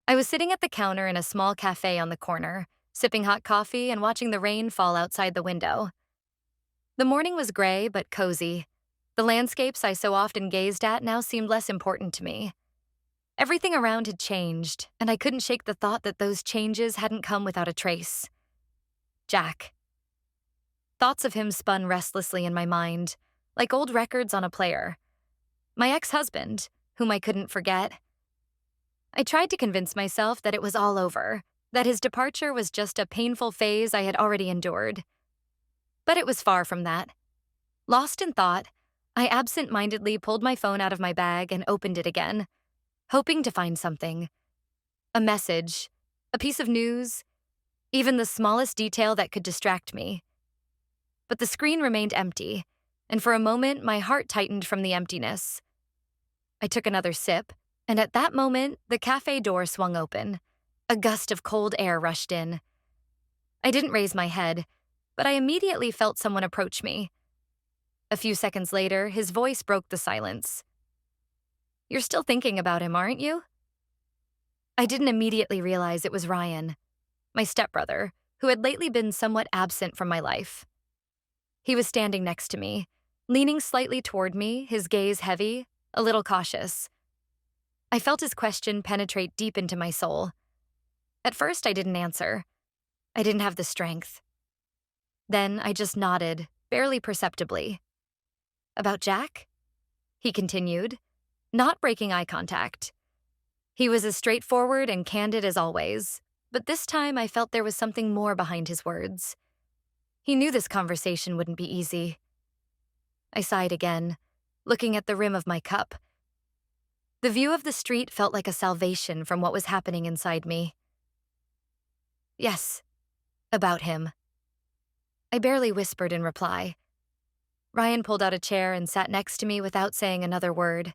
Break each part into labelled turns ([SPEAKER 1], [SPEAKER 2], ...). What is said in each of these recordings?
[SPEAKER 1] I was sitting at the counter in a small cafe on the corner, sipping hot coffee and watching the rain fall outside the window. The morning was gray but cozy. The landscapes I so often gazed at now seemed less important to me. Everything around had changed, and I couldn't shake the thought that those changes hadn't come without a trace. Jack. Thoughts of him spun restlessly in my mind, like old records on a player. My ex-husband, whom I couldn't forget. I tried to convince myself that it was all over, that his departure was just a painful phase I had already endured. But it was far from that. Lost in thought, I absent-mindedly pulled my phone out of my bag and opened it again, hoping to find something. A message, a piece of news, even the smallest detail that could distract me. But the screen remained empty, and for a moment my heart tightened from the emptiness. I took another sip, and at that moment, the cafe door swung open. A gust of cold air rushed in. I didn't raise my head, but I immediately felt someone approach me. A few seconds later, his voice broke the silence. "You're still thinking about him, aren't you?" I didn't immediately realize it was Ryan, my stepbrother, who had lately been somewhat absent from my life. He was standing next to me, leaning slightly toward me, his gaze heavy, a little cautious. I felt his question penetrate deep into my soul. At first, I didn't answer. I didn't have the strength. Then I just nodded, barely perceptibly. "About Jack?" he continued, not breaking eye contact. He was as straightforward and candid as always, but this time I felt there was something more behind his words. He knew this conversation wouldn't be easy. I sighed again, looking at the rim of my cup. The view of the street felt like a salvation from what was happening inside me. "Yes, about him." I barely whispered in reply. Ryan pulled out a chair and sat next to me without saying another word.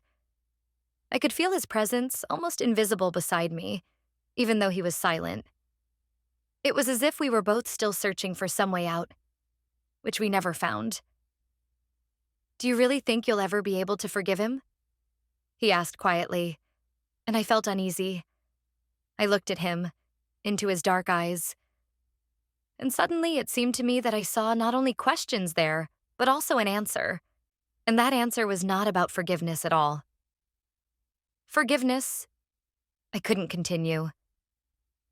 [SPEAKER 1] I could feel his presence, almost invisible beside me, even though he was silent. It was as if we were both still searching for some way out, which we never found. "Do you really think you'll ever be able to forgive him?" he asked quietly, and I felt uneasy. I looked at him, into his dark eyes, and suddenly it seemed to me that I saw not only questions there, but also an answer, and that answer was not about forgiveness at all. Forgiveness? I couldn't continue.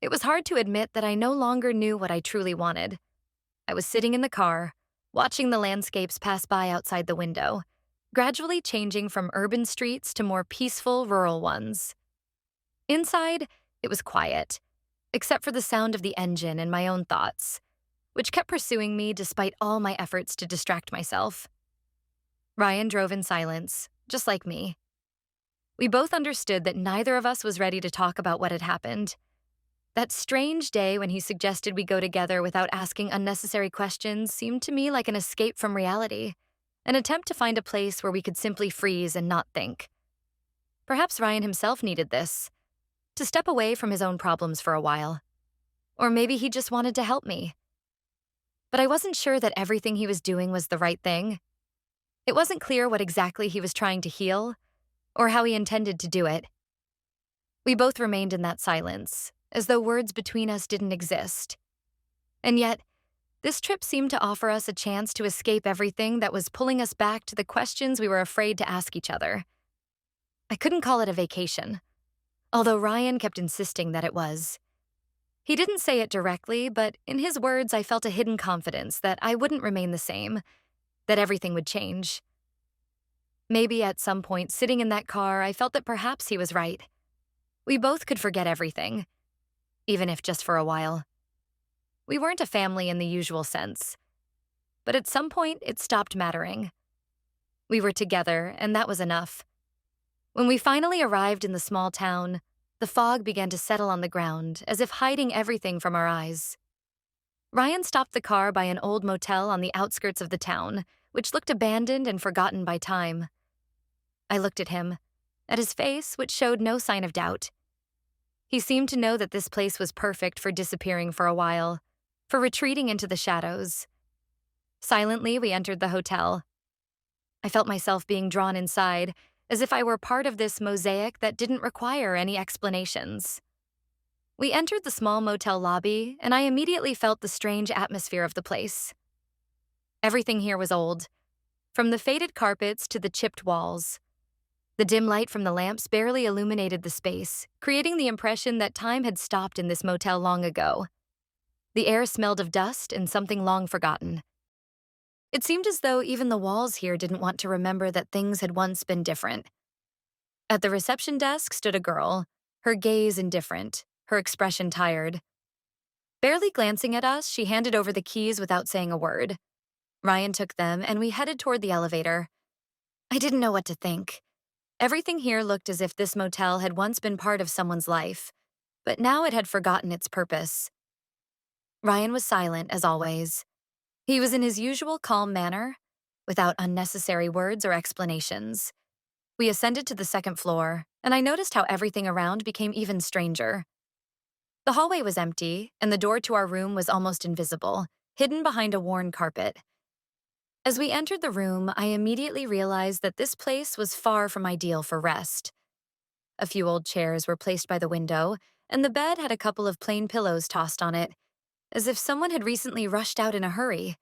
[SPEAKER 1] It was hard to admit that I no longer knew what I truly wanted. I was sitting in the car, watching the landscapes pass by outside the window, gradually changing from urban streets to more peaceful rural ones. Inside, it was quiet, except for the sound of the engine and my own thoughts, which kept pursuing me despite all my efforts to distract myself. Ryan drove in silence, just like me. We both understood that neither of us was ready to talk about what had happened. That strange day when he suggested we go together without asking unnecessary questions seemed to me like an escape from reality, an attempt to find a place where we could simply freeze and not think. Perhaps Ryan himself needed this, to step away from his own problems for a while. Or maybe he just wanted to help me. But I wasn't sure that everything he was doing was the right thing. It wasn't clear what exactly he was trying to heal, or how he intended to do it. We both remained in that silence, as though words between us didn't exist. And yet, this trip seemed to offer us a chance to escape everything that was pulling us back to the questions we were afraid to ask each other. I couldn't call it a vacation, although Ryan kept insisting that it was. He didn't say it directly, but in his words I felt a hidden confidence that I wouldn't remain the same, that everything would change. Maybe at some point sitting in that car, I felt that perhaps he was right. We both could forget everything, even if just for a while. We weren't a family in the usual sense, but at some point it stopped mattering. We were together, and that was enough. When we finally arrived in the small town, the fog began to settle on the ground, as if hiding everything from our eyes. Ryan stopped the car by an old motel on the outskirts of the town, which looked abandoned and forgotten by time. I looked at him, at his face, which showed no sign of doubt. He seemed to know that this place was perfect for disappearing for a while, for retreating into the shadows. Silently, we entered the hotel. I felt myself being drawn inside, as if I were part of this mosaic that didn't require any explanations. We entered the small motel lobby, and I immediately felt the strange atmosphere of the place. Everything here was old, from the faded carpets to the chipped walls. The dim light from the lamps barely illuminated the space, creating the impression that time had stopped in this motel long ago. The air smelled of dust and something long forgotten. It seemed as though even the walls here didn't want to remember that things had once been different. At the reception desk stood a girl, her gaze indifferent, her expression tired. Barely glancing at us, she handed over the keys without saying a word. Ryan took them, and we headed toward the elevator. I didn't know what to think. Everything here looked as if this motel had once been part of someone's life, but now it had forgotten its purpose. Ryan was silent, as always. He was in his usual calm manner, without unnecessary words or explanations. We ascended to the second floor, and I noticed how everything around became even stranger. The hallway was empty, and the door to our room was almost invisible, hidden behind a worn carpet. As we entered the room, I immediately realized that this place was far from ideal for rest. A few old chairs were placed by the window, and the bed had a couple of plain pillows tossed on it, as if someone had recently rushed out in a hurry.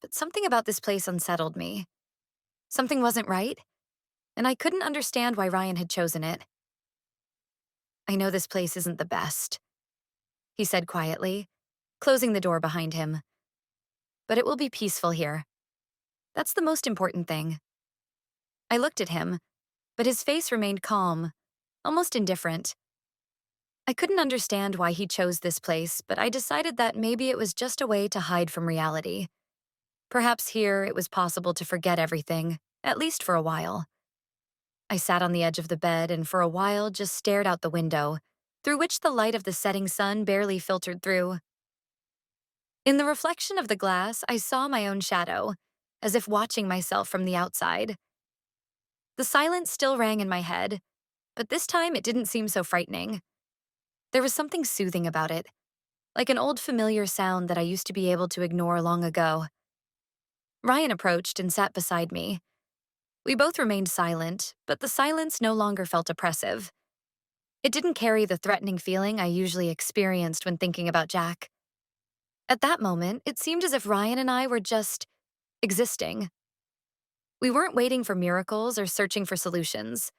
[SPEAKER 1] But something about this place unsettled me. Something wasn't right, and I couldn't understand why Ryan had chosen it. I know this place isn't the best, he said quietly, closing the door behind him. But it will be peaceful here. That's the most important thing. I looked at him, but his face remained calm, almost indifferent. I couldn't understand why he chose this place, but I decided that maybe it was just a way to hide from reality. Perhaps here it was possible to forget everything, at least for a while. I sat on the edge of the bed and for a while just stared out the window, through which the light of the setting sun barely filtered through. In the reflection of the glass, I saw my own shadow, as if watching myself from the outside. The silence still rang in my head, but this time it didn't seem so frightening. There was something soothing about it, like an old familiar sound that I used to be able to ignore long ago. Ryan approached and sat beside me. We both remained silent, but the silence no longer felt oppressive. It didn't carry the threatening feeling I usually experienced when thinking about Jack. At that moment, it seemed as if Ryan and I were just existing. We weren't waiting for miracles or searching for solutions.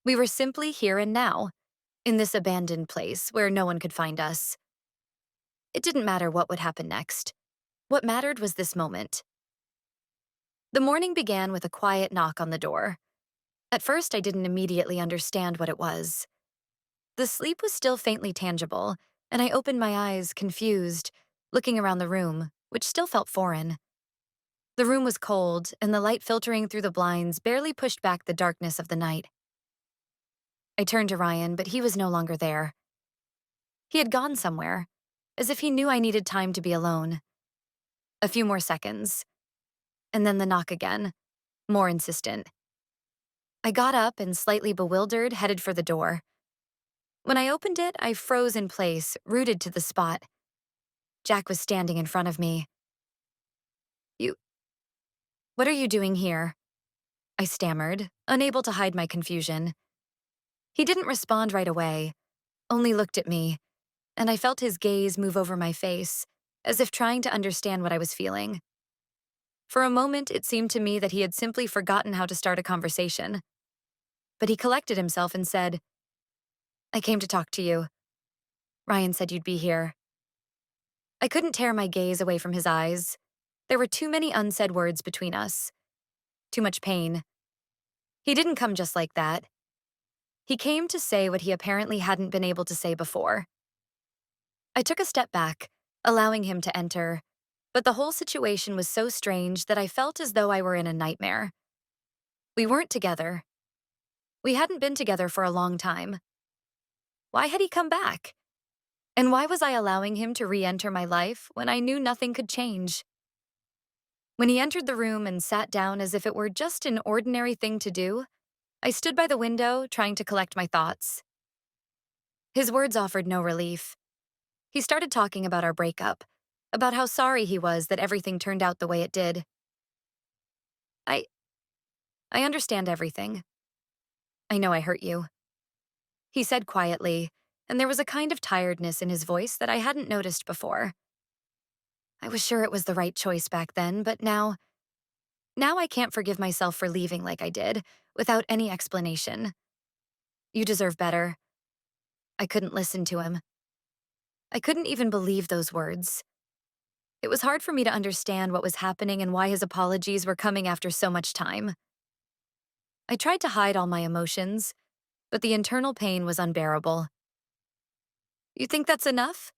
[SPEAKER 1] We were simply here and now, in this abandoned place where no one could find us. It didn't matter what would happen next. What mattered was this moment. The morning began with a quiet knock on the door. At first, I didn't immediately understand what it was. The sleep was still faintly tangible, and I opened my eyes, confused, looking around the room, which still felt foreign. The room was cold, and the light filtering through the blinds barely pushed back the darkness of the night. I turned to Ryan, but he was no longer there. He had gone somewhere, as if he knew I needed time to be alone. A few more seconds, and then the knock again, more insistent. I got up and, slightly bewildered, headed for the door. When I opened it, I froze in place, rooted to the spot. Jack was standing in front of me. What are you doing here?" I stammered, unable to hide my confusion. He didn't respond right away, only looked at me, and I felt his gaze move over my face, as if trying to understand what I was feeling. For a moment, it seemed to me that he had simply forgotten how to start a conversation. But he collected himself and said, "I came to talk to you. Ryan said you'd be here." I couldn't tear my gaze away from his eyes. There were too many unsaid words between us. Too much pain. He didn't come just like that. He came to say what he apparently hadn't been able to say before. I took a step back, allowing him to enter, but the whole situation was so strange that I felt as though I were in a nightmare. We weren't together. We hadn't been together for a long time. Why had he come back? And why was I allowing him to re-enter my life when I knew nothing could change? When he entered the room and sat down as if it were just an ordinary thing to do, I stood by the window, trying to collect my thoughts. His words offered no relief. He started talking about our breakup, about how sorry he was that everything turned out the way it did. I understand everything. I know I hurt you," he said quietly, and there was a kind of tiredness in his voice that I hadn't noticed before. I was sure it was the right choice back then, but now I can't forgive myself for leaving like I did, without any explanation. You deserve better. I couldn't listen to him. I couldn't even believe those words. It was hard for me to understand what was happening and why his apologies were coming after so much time. I tried to hide all my emotions, but the internal pain was unbearable. You think that's enough?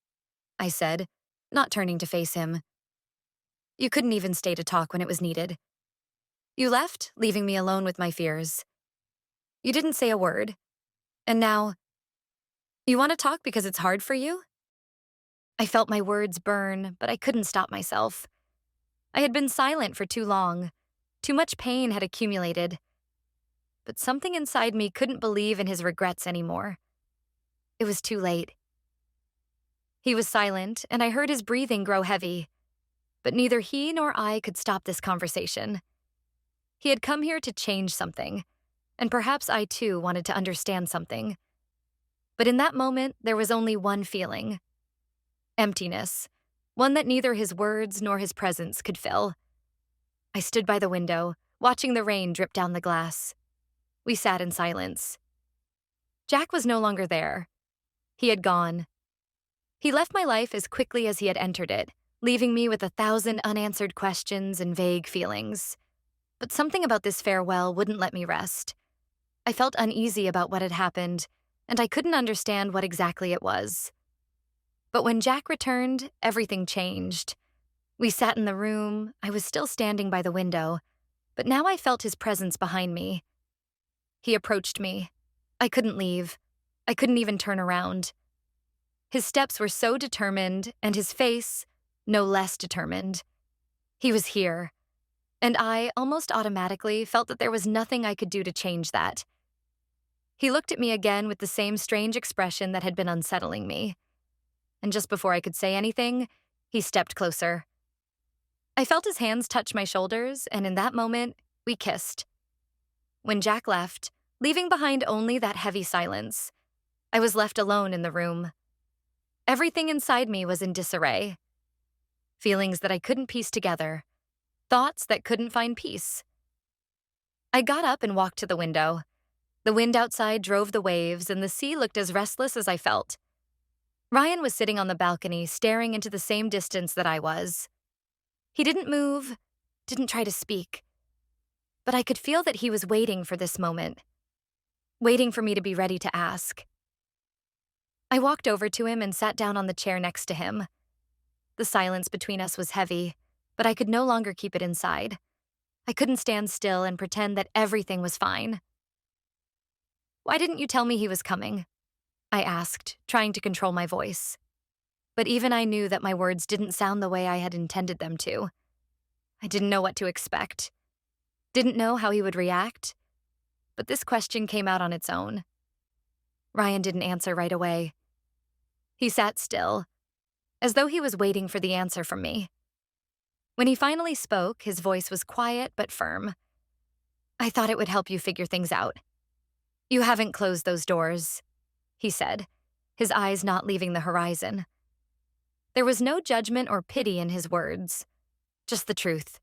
[SPEAKER 1] I said, not turning to face him. You couldn't even stay to talk when it was needed. You left, leaving me alone with my fears. You didn't say a word. And now, you want to talk because it's hard for you? I felt my words burn, but I couldn't stop myself. I had been silent for too long. Too much pain had accumulated. But something inside me couldn't believe in his regrets anymore. It was too late. He was silent, and I heard his breathing grow heavy. But neither he nor I could stop this conversation. He had come here to change something, and perhaps I too wanted to understand something. But in that moment, there was only one feeling: emptiness, one that neither his words nor his presence could fill. I stood by the window, watching the rain drip down the glass. We sat in silence. Jack was no longer there. He had gone. He left my life as quickly as he had entered it, leaving me with 1,000 unanswered questions and vague feelings. But something about this farewell wouldn't let me rest. I felt uneasy about what had happened, and I couldn't understand what exactly it was. But when Jack returned, everything changed. We sat in the room. I was still standing by the window, but now I felt his presence behind me. He approached me. I couldn't leave. I couldn't even turn around. His steps were so determined, and his face, no less determined. He was here, and I, almost automatically, felt that there was nothing I could do to change that. He looked at me again with the same strange expression that had been unsettling me. And just before I could say anything, he stepped closer. I felt his hands touch my shoulders, and in that moment, we kissed. When Jack left, leaving behind only that heavy silence, I was left alone in the room. Everything inside me was in disarray. Feelings that I couldn't piece together. Thoughts that couldn't find peace. I got up and walked to the window. The wind outside drove the waves, and the sea looked as restless as I felt. Ryan was sitting on the balcony, staring into the same distance that I was. He didn't move, didn't try to speak. But I could feel that he was waiting for this moment. Waiting for me to be ready to ask. I walked over to him and sat down on the chair next to him. The silence between us was heavy, but I could no longer keep it inside. I couldn't stand still and pretend that everything was fine. Why didn't you tell me he was coming? I asked, trying to control my voice. But even I knew that my words didn't sound the way I had intended them to. I didn't know what to expect. Didn't know how he would react. But this question came out on its own. Ryan didn't answer right away. He sat still, as though he was waiting for the answer from me. When he finally spoke, his voice was quiet but firm. I thought it would help you figure things out. You haven't closed those doors, he said, his eyes not leaving the horizon. There was no judgment or pity in his words, just the truth.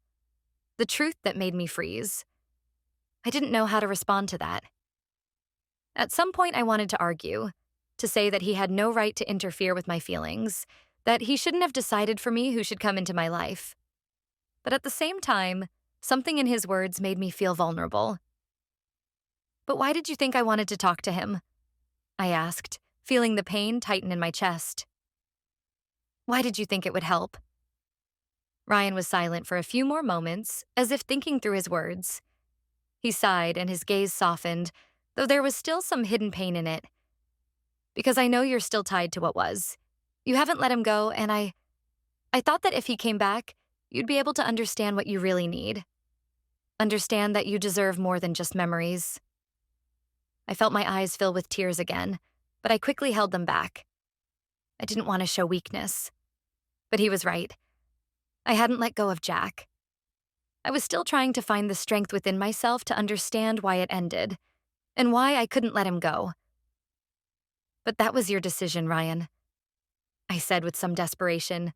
[SPEAKER 1] The truth that made me freeze. I didn't know how to respond to that. At some point, I wanted to argue, to say that he had no right to interfere with my feelings, that he shouldn't have decided for me who should come into my life. But at the same time, something in his words made me feel vulnerable. But why did you think I wanted to talk to him? I asked, feeling the pain tighten in my chest. Why did you think it would help? Ryan was silent for a few more moments, as if thinking through his words. He sighed and his gaze softened, though there was still some hidden pain in it. Because I know you're still tied to what was. You haven't let him go, and I thought that if he came back, you'd be able to understand what you really need. Understand that you deserve more than just memories. I felt my eyes fill with tears again, but I quickly held them back. I didn't want to show weakness. But he was right. I hadn't let go of Jack. I was still trying to find the strength within myself to understand why it ended, and why I couldn't let him go. But that was your decision, Ryan, I said with some desperation.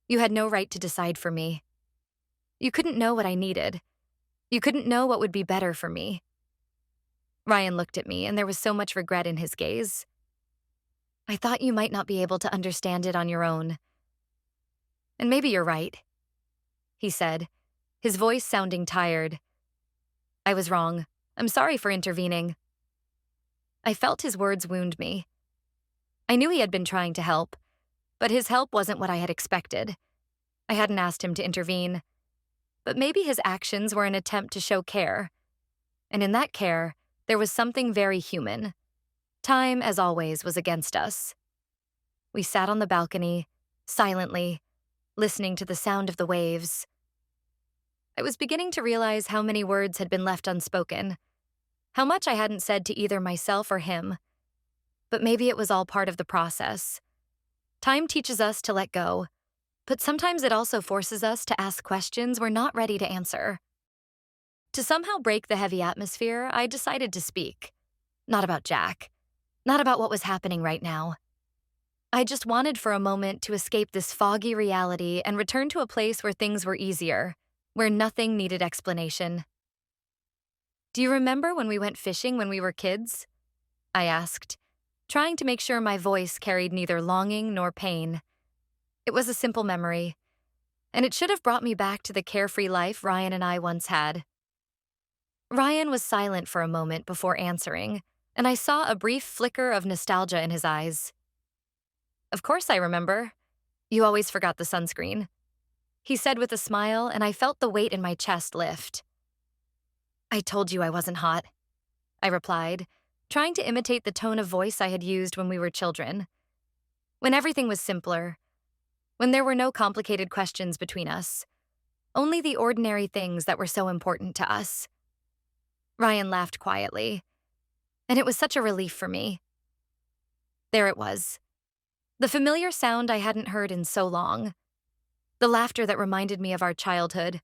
[SPEAKER 1] You had no right to decide for me. You couldn't know what I needed. You couldn't know what would be better for me. Ryan looked at me, and there was so much regret in his gaze. I thought you might not be able to understand it on your own. And maybe you're right, he said, his voice sounding tired. I was wrong. I'm sorry for intervening. I felt his words wound me. I knew he had been trying to help, but his help wasn't what I had expected. I hadn't asked him to intervene, but maybe his actions were an attempt to show care. And in that care, there was something very human. Time, as always, was against us. We sat on the balcony, silently, listening to the sound of the waves. I was beginning to realize how many words had been left unspoken, how much I hadn't said to either myself or him. But maybe it was all part of the process. Time teaches us to let go, but sometimes it also forces us to ask questions we're not ready to answer. To somehow break the heavy atmosphere, I decided to speak. Not about Jack. Not about what was happening right now. I just wanted for a moment to escape this foggy reality and return to a place where things were easier, where nothing needed explanation. Do you remember when we went fishing when we were kids? I asked, trying to make sure my voice carried neither longing nor pain. It was a simple memory, and it should have brought me back to the carefree life Ryan and I once had. Ryan was silent for a moment before answering, and I saw a brief flicker of nostalgia in his eyes. Of course I remember. You always forgot the sunscreen, he said with a smile, and I felt the weight in my chest lift. I told you I wasn't hot, I replied, trying to imitate the tone of voice I had used when we were children. When everything was simpler, when there were no complicated questions between us, only the ordinary things that were so important to us. Ryan laughed quietly, and it was such a relief for me. There it was, the familiar sound I hadn't heard in so long, the laughter that reminded me of our childhood,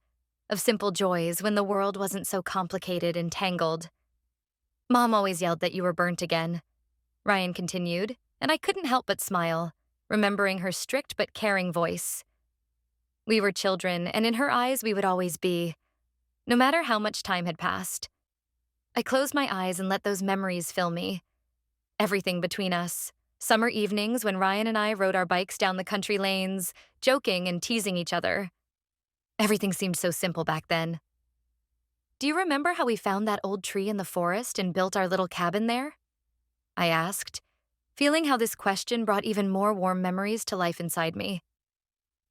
[SPEAKER 1] of simple joys when the world wasn't so complicated and tangled. Mom always yelled that you were burnt again, Ryan continued, and I couldn't help but smile, remembering her strict but caring voice. We were children, and in her eyes we would always be, no matter how much time had passed. I closed my eyes and let those memories fill me. Everything between us, summer evenings when Ryan and I rode our bikes down the country lanes, joking and teasing each other. Everything seemed so simple back then. Do you remember how we found that old tree in the forest and built our little cabin there? I asked, feeling how this question brought even more warm memories to life inside me.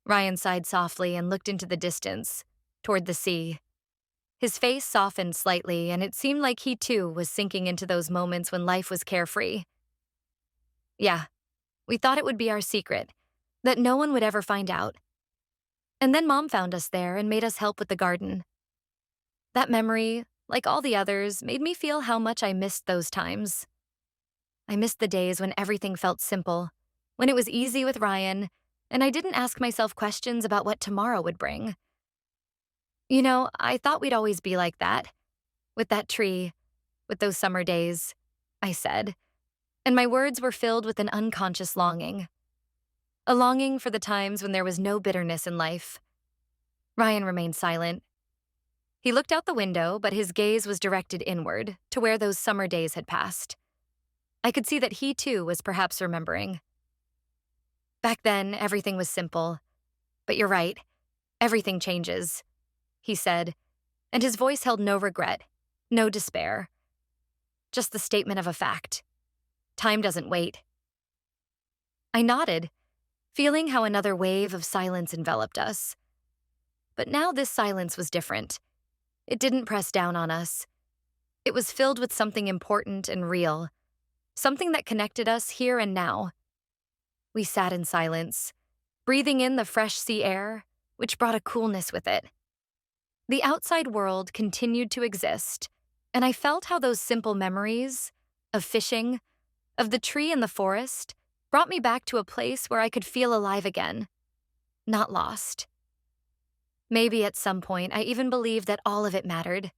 [SPEAKER 1] Ryan sighed softly and looked into the distance, toward the sea. His face softened slightly, and it seemed like he too was sinking into those moments when life was carefree. Yeah, we thought it would be our secret, that no one would ever find out. And then Mom found us there and made us help with the garden. That memory, like all the others, made me feel how much I missed those times. I missed the days when everything felt simple, when it was easy with Ryan, and I didn't ask myself questions about what tomorrow would bring. You know, I thought we'd always be like that, with that tree, with those summer days, I said, and my words were filled with an unconscious longing. A longing for the times when there was no bitterness in life. Ryan remained silent. He looked out the window, but his gaze was directed inward, to where those summer days had passed. I could see that he, too, was perhaps remembering. Back then, everything was simple. But you're right, everything changes, he said, and his voice held no regret, no despair. Just the statement of a fact. Time doesn't wait. I nodded, feeling how another wave of silence enveloped us. But now this silence was different. It didn't press down on us. It was filled with something important and real, something that connected us here and now. We sat in silence, breathing in the fresh sea air, which brought a coolness with it. The outside world continued to exist, and I felt how those simple memories of fishing, of the tree in the forest, brought me back to a place where I could feel alive again, not lost. Maybe at some point I even believed that all of it mattered.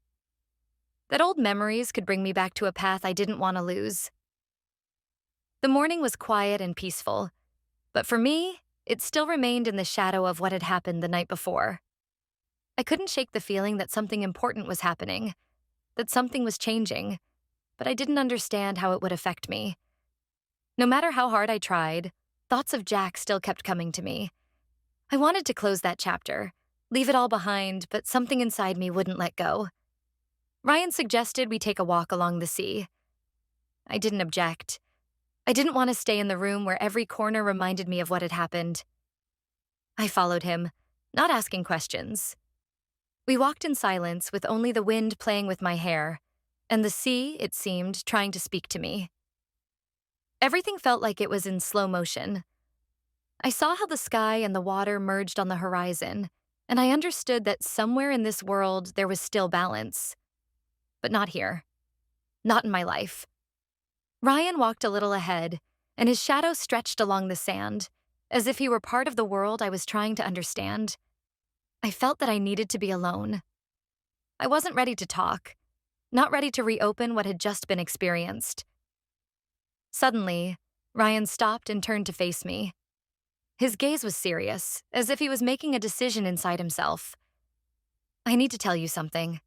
[SPEAKER 1] That old memories could bring me back to a path I didn't want to lose. The morning was quiet and peaceful, but for me, it still remained in the shadow of what had happened the night before. I couldn't shake the feeling that something important was happening, that something was changing, but I didn't understand how it would affect me. No matter how hard I tried, thoughts of Jack still kept coming to me. I wanted to close that chapter, leave it all behind, but something inside me wouldn't let go. Ryan suggested we take a walk along the sea. I didn't object. I didn't want to stay in the room where every corner reminded me of what had happened. I followed him, not asking questions. We walked in silence with only the wind playing with my hair, and the sea, it seemed, trying to speak to me. Everything felt like it was in slow motion. I saw how the sky and the water merged on the horizon, and I understood that somewhere in this world there was still balance. But not here. Not in my life. Ryan walked a little ahead, and his shadow stretched along the sand, as if he were part of the world I was trying to understand. I felt that I needed to be alone. I wasn't ready to talk, not ready to reopen what had just been experienced. Suddenly, Ryan stopped and turned to face me. His gaze was serious, as if he was making a decision inside himself. "I need to tell you something."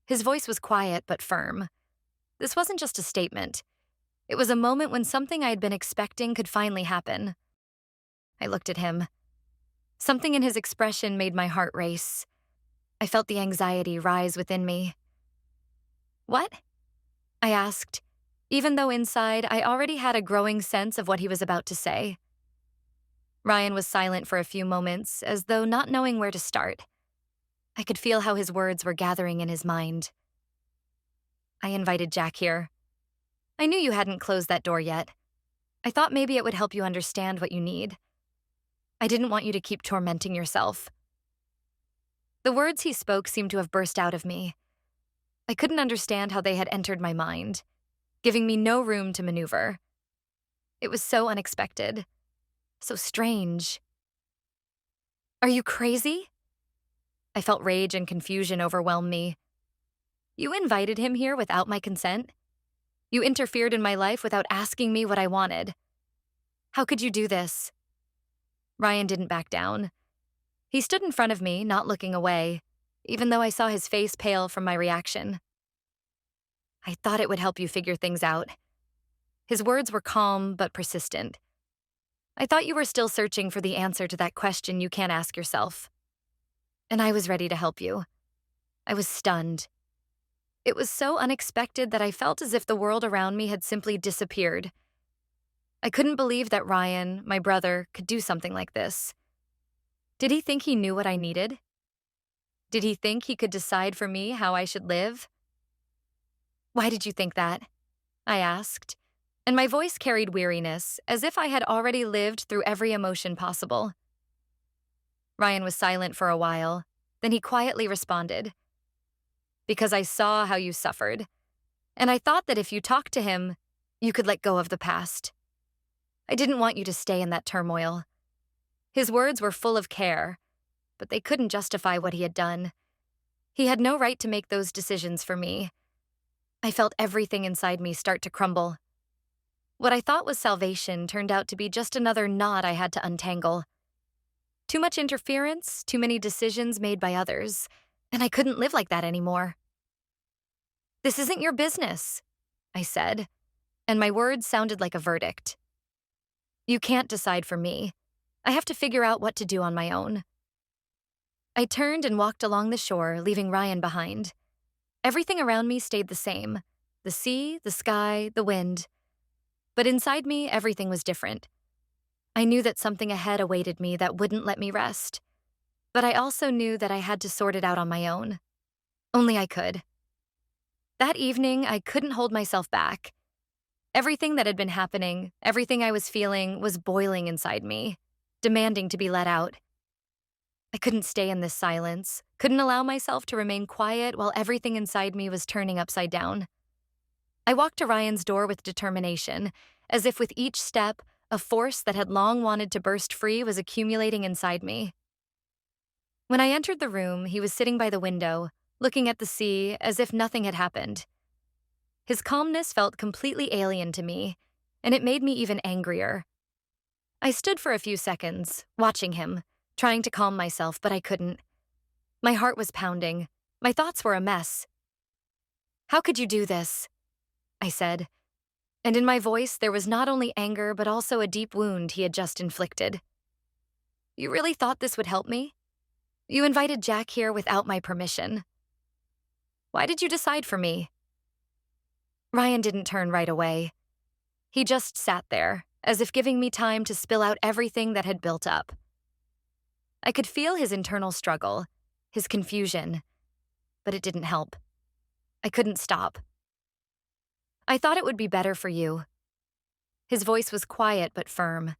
[SPEAKER 1] His voice was quiet but firm. This wasn't just a statement. It was a moment when something I had been expecting could finally happen. I looked at him. Something in his expression made my heart race. I felt the anxiety rise within me. "What?" I asked, even though inside I already had a growing sense of what he was about to say. Ryan was silent for a few moments, as though not knowing where to start. I could feel how his words were gathering in his mind. "I invited Jack here. I knew you hadn't closed that door yet. I thought maybe it would help you understand what you need. I didn't want you to keep tormenting yourself." The words he spoke seemed to have burst out of me. I couldn't understand how they had entered my mind, giving me no room to maneuver. It was so unexpected, so strange. "Are you crazy?" I felt rage and confusion overwhelm me. "You invited him here without my consent? You interfered in my life without asking me what I wanted. How could you do this?" Ryan didn't back down. He stood in front of me, not looking away, even though I saw his face pale from my reaction. "I thought it would help you figure things out." His words were calm but persistent. "I thought you were still searching for the answer to that question you can't ask yourself. And I was ready to help you." I was stunned. It was so unexpected that I felt as if the world around me had simply disappeared. I couldn't believe that Ryan, my brother, could do something like this. Did he think he knew what I needed? Did he think he could decide for me how I should live? "Why did you think that?" I asked, and my voice carried weariness, as if I had already lived through every emotion possible. Ryan was silent for a while, then he quietly responded, "Because I saw how you suffered, and I thought that if you talked to him, you could let go of the past. I didn't want you to stay in that turmoil." His words were full of care, but they couldn't justify what he had done. He had no right to make those decisions for me. I felt everything inside me start to crumble. What I thought was salvation turned out to be just another knot I had to untangle. Too much interference, too many decisions made by others, and I couldn't live like that anymore. "This isn't your business," I said, and my words sounded like a verdict. "You can't decide for me. I have to figure out what to do on my own." I turned and walked along the shore, leaving Ryan behind. Everything around me stayed the same: the sea, the sky, the wind. But inside me, everything was different. I knew that something ahead awaited me that wouldn't let me rest. But I also knew that I had to sort it out on my own. Only I could. That evening, I couldn't hold myself back. Everything that had been happening, everything I was feeling, was boiling inside me, demanding to be let out. I couldn't stay in this silence, couldn't allow myself to remain quiet while everything inside me was turning upside down. I walked to Ryan's door with determination, as if with each step, a force that had long wanted to burst free was accumulating inside me. When I entered the room, he was sitting by the window, looking at the sea as if nothing had happened. His calmness felt completely alien to me, and it made me even angrier. I stood for a few seconds, watching him, trying to calm myself, but I couldn't. My heart was pounding. My thoughts were a mess. "How could you do this?" I said, and in my voice there was not only anger but also a deep wound he had just inflicted. "You really thought this would help me? You invited Jack here without my permission. Why did you decide for me?" Ryan didn't turn right away. He just sat there, as if giving me time to spill out everything that had built up. I could feel his internal struggle, his confusion, but it didn't help. I couldn't stop. "I thought it would be better for you." His voice was quiet but firm.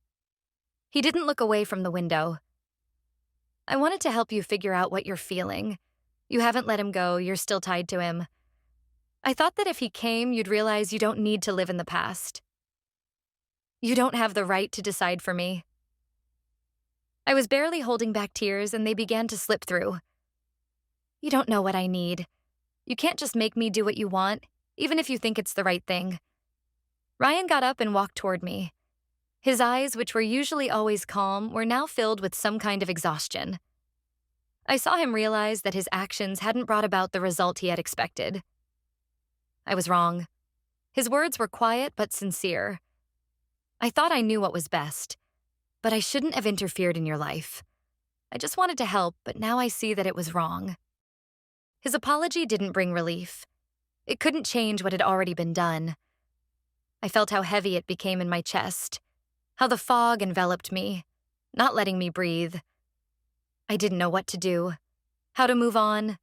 [SPEAKER 1] He didn't look away from the window. "I wanted to help you figure out what you're feeling. You haven't let him go, you're still tied to him. I thought that if he came, you'd realize you don't need to live in the past. You don't have the right to decide for me." I was barely holding back tears and they began to slip through. "You don't know what I need. You can't just make me do what you want, even if you think it's the right thing." Ryan got up and walked toward me. His eyes, which were usually always calm, were now filled with some kind of exhaustion. I saw him realize that his actions hadn't brought about the result he had expected. I was wrong. His words were quiet but sincere. "I thought I knew what was best, but I shouldn't have interfered in your life. I just wanted to help, but now I see that it was wrong." His apology didn't bring relief. It couldn't change what had already been done. I felt how heavy it became in my chest, how the fog enveloped me, not letting me breathe. I didn't know what to do, how to move on,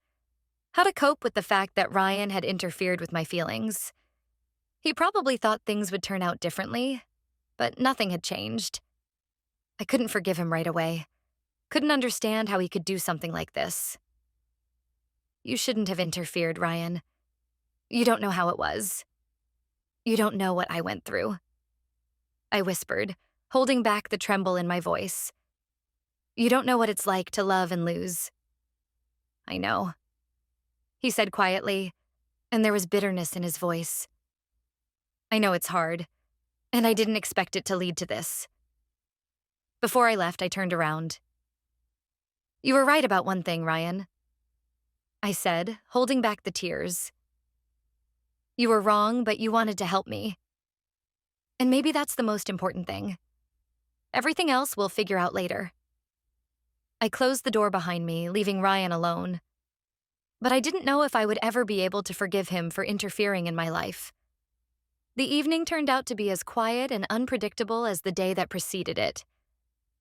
[SPEAKER 1] how to cope with the fact that Ryan had interfered with my feelings. He probably thought things would turn out differently, but nothing had changed. I couldn't forgive him right away. Couldn't understand how he could do something like this. "You shouldn't have interfered, Ryan. You don't know how it was. You don't know what I went through," I whispered, holding back the tremble in my voice. "You don't know what it's like to love and lose." "I know," he said quietly, and there was bitterness in his voice. "I know it's hard, and I didn't expect it to lead to this." Before I left, I turned around. "You were right about one thing, Ryan," I said, holding back the tears. "You were wrong, but you wanted to help me. And maybe that's the most important thing. Everything else we'll figure out later." I closed the door behind me, leaving Ryan alone. But I didn't know if I would ever be able to forgive him for interfering in my life. The evening turned out to be as quiet and unpredictable as the day that preceded it.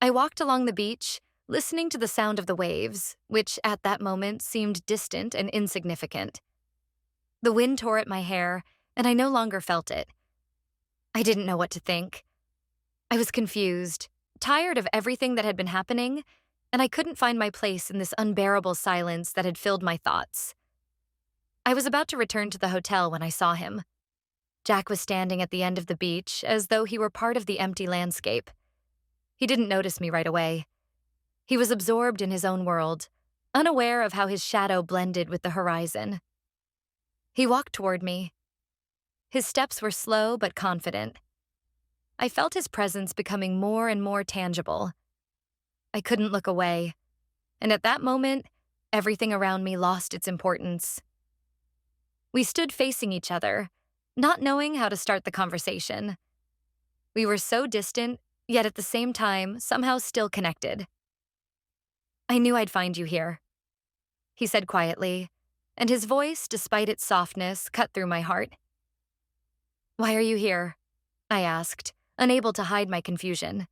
[SPEAKER 1] I walked along the beach, listening to the sound of the waves, which at that moment seemed distant and insignificant. The wind tore at my hair, and I no longer felt it. I didn't know what to think. I was confused, tired of everything that had been happening, and I couldn't find my place in this unbearable silence that had filled my thoughts. I was about to return to the hotel when I saw him. Jack was standing at the end of the beach as though he were part of the empty landscape. He didn't notice me right away. He was absorbed in his own world, unaware of how his shadow blended with the horizon. He walked toward me. His steps were slow but confident. I felt his presence becoming more and more tangible. I couldn't look away, and at that moment, everything around me lost its importance. We stood facing each other, not knowing how to start the conversation. We were so distant, yet at the same time, somehow still connected. "I knew I'd find you here," he said quietly, and his voice, despite its softness, cut through my heart. "Why are you here?" I asked, unable to hide my confusion.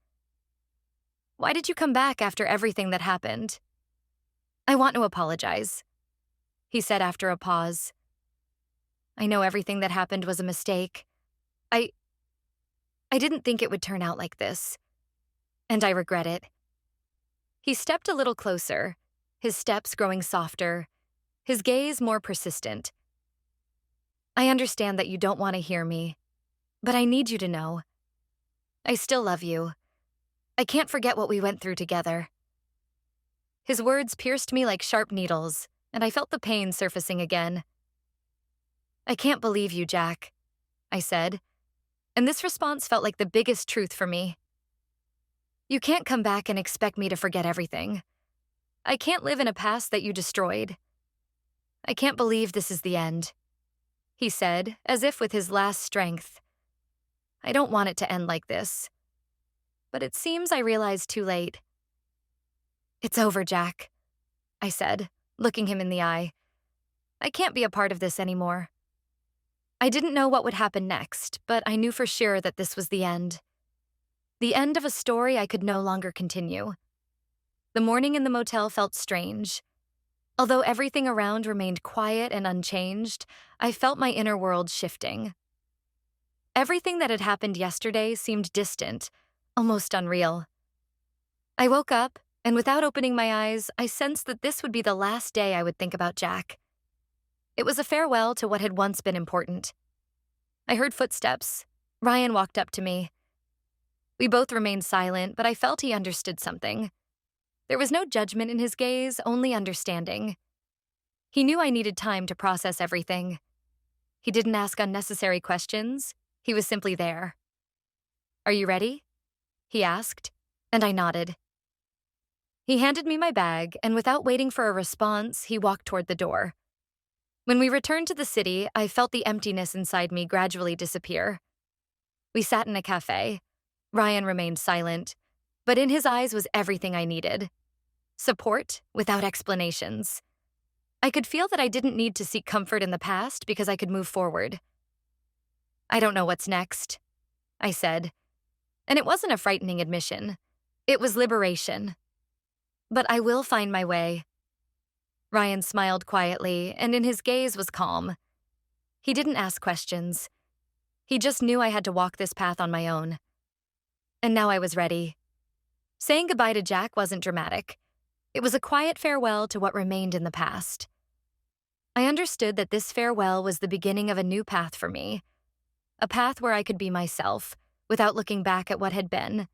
[SPEAKER 1] "Why did you come back after everything that happened?" "I want to apologize," he said after a pause. "I know everything that happened was a mistake. I didn't think it would turn out like this, and I regret it." He stepped a little closer, his steps growing softer, his gaze more persistent. "I understand that you don't want to hear me, but I need you to know. I still love you. I can't forget what we went through together." His words pierced me like sharp needles, and I felt the pain surfacing again. "I can't believe you, Jack," I said. And this response felt like the biggest truth for me. You can't come back and expect me to forget everything. I can't live in a past that you destroyed. I can't believe this is the end, he said, as if with his last strength. I don't want it to end like this. But it seems I realized too late. It's over, Jack, I said, looking him in the eye. I can't be a part of this anymore. I didn't know what would happen next, but I knew for sure that this was the end. The end of a story I could no longer continue. The morning in the motel felt strange. Although everything around remained quiet and unchanged, I felt my inner world shifting. Everything that had happened yesterday seemed distant, almost unreal. I woke up, and without opening my eyes, I sensed that this would be the last day I would think about Jack. It was a farewell to what had once been important. I heard footsteps. Ryan walked up to me. We both remained silent, but I felt he understood something. There was no judgment in his gaze, only understanding. He knew I needed time to process everything. He didn't ask unnecessary questions. He was simply there. Are you ready? He asked, and I nodded. He handed me my bag, and without waiting for a response, he walked toward the door. When we returned to the city, I felt the emptiness inside me gradually disappear. We sat in a cafe. Ryan remained silent, but in his eyes was everything I needed. Support without explanations. I could feel that I didn't need to seek comfort in the past because I could move forward. I don't know what's next, I said. And it wasn't a frightening admission. It was liberation. But I will find my way. Ryan smiled quietly, and in his gaze was calm. He didn't ask questions. He just knew I had to walk this path on my own. And now I was ready. Saying goodbye to Jack wasn't dramatic. It was a quiet farewell to what remained in the past. I understood that this farewell was the beginning of a new path for me. A path where I could be myself, without looking back at what had been.